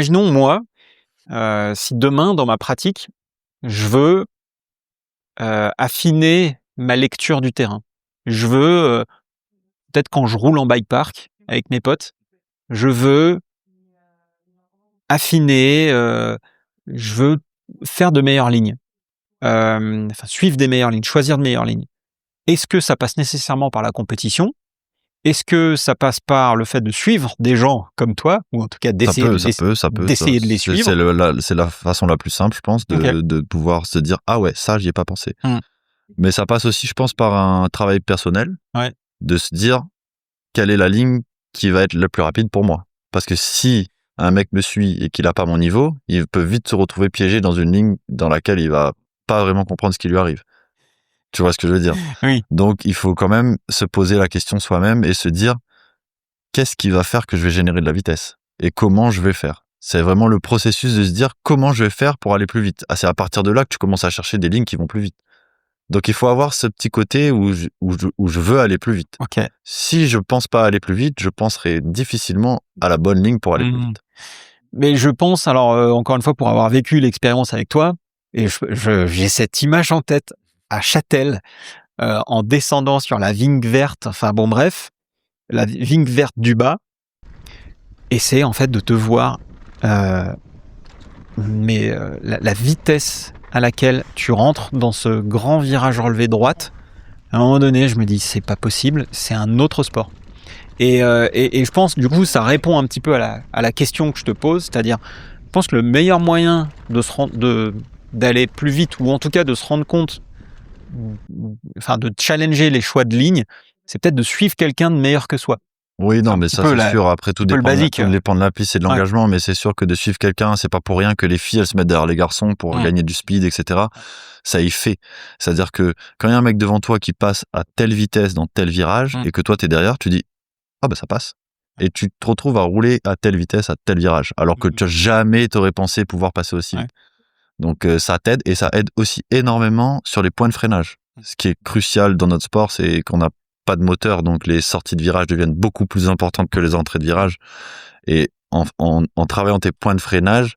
Imaginons moi, si demain dans ma pratique, je veux, affiner ma lecture du terrain. Je veux, peut-être quand je roule en bike park avec mes potes, je veux affiner, je veux faire de meilleures lignes, enfin suivre des meilleures lignes, choisir de meilleures lignes. Est-ce que ça passe nécessairement par la compétition? Est-ce que ça passe par le fait de suivre des gens comme toi? Ou en tout cas Ça d'essayer peut, de ça les peut, ça peut. d'essayer de les C'est suivre? c'est la façon la plus simple, je pense, OK. de pouvoir se dire ah ouais, ça j'y ai pas pensé. Mmh. Mais ça passe aussi, je pense, par un travail personnel, Ouais. de se dire quelle est la ligne qui va être la plus rapide pour moi. Parce que si un mec me suit et qu'il a pas mon niveau, il peut vite se retrouver piégé dans une ligne dans laquelle il va pas vraiment comprendre ce qui lui arrive. Tu vois ce que je veux dire? Oui. Donc il faut quand même se poser la question soi-même et se dire qu'est-ce qui va faire que je vais générer de la vitesse et comment je vais faire. C'est vraiment le processus de se dire comment je vais faire pour aller plus vite. Ah, c'est à partir de là que tu commences à chercher des lignes qui vont plus vite. Donc il faut avoir ce petit côté où je veux aller plus vite. OK. Si je pense pas aller plus vite, je penserai difficilement à la bonne ligne pour aller plus Mmh. vite. Mais je pense alors, encore une fois pour avoir vécu l'expérience avec toi et j'ai cette image en tête à Châtel, en descendant sur la vigne verte, enfin bon bref, la vigne verte du bas et c'est en fait de te voir, heu, la vitesse à laquelle tu rentres dans ce grand virage relevé droite, à un moment donné, je me dis: «C'est pas possible, c'est un autre sport». Et je pense, du coup, ça répond un petit peu à la question que je te pose, c'est-à-dire, je pense que le meilleur moyen d'aller plus vite ou en tout cas de se rendre compte, enfin de challenger les choix de ligne, c'est peut-être de suivre quelqu'un de meilleur que soi. Oui, C'est non, un mais petit ça peu c'est sûr. Après, tout peu le dépend basique. tout dépend de la piste et de Ouais. l'engagement, mais c'est sûr que de suivre quelqu'un, c'est pas pour rien que les filles elles se mettent derrière les garçons pour Mmh. gagner du speed, etc. Ça y fait. C'est-à-dire que quand il y a un mec devant toi qui passe à telle vitesse dans tel virage Mmh. et que toi t'es derrière, tu dis ah bah ça passe. Et tu te retrouves à rouler à telle vitesse à tel virage, alors que tu as jamais t'aurais pensé pouvoir passer aussi Ouais. vite. Donc ça t'aide et ça aide aussi énormément sur les points de freinage. Ce qui est crucial dans notre sport, c'est qu'on n'a pas de moteur, donc les sorties de virage deviennent beaucoup plus importantes que les entrées de virage. Et en travaillant tes points de freinage,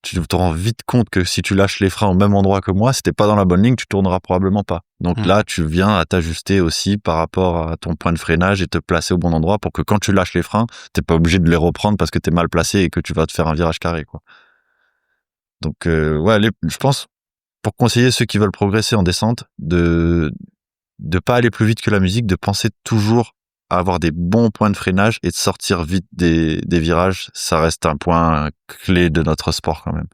tu te rends vite compte que si tu lâches les freins au même endroit que moi, si t'es pas dans la bonne ligne, tu tourneras probablement pas. Donc Mmh. là, tu viens à t'ajuster aussi par rapport à ton point de freinage et te placer au bon endroit pour que quand tu lâches les freins, t'es pas obligé de les reprendre parce que t'es mal placé et que tu vas te faire un virage carré, quoi. Donc ouais, je pense pour conseiller ceux qui veulent progresser en descente de pas aller plus vite que la musique, de penser toujours à avoir des bons points de freinage et de sortir vite des virages, ça reste un point clé de notre sport quand même.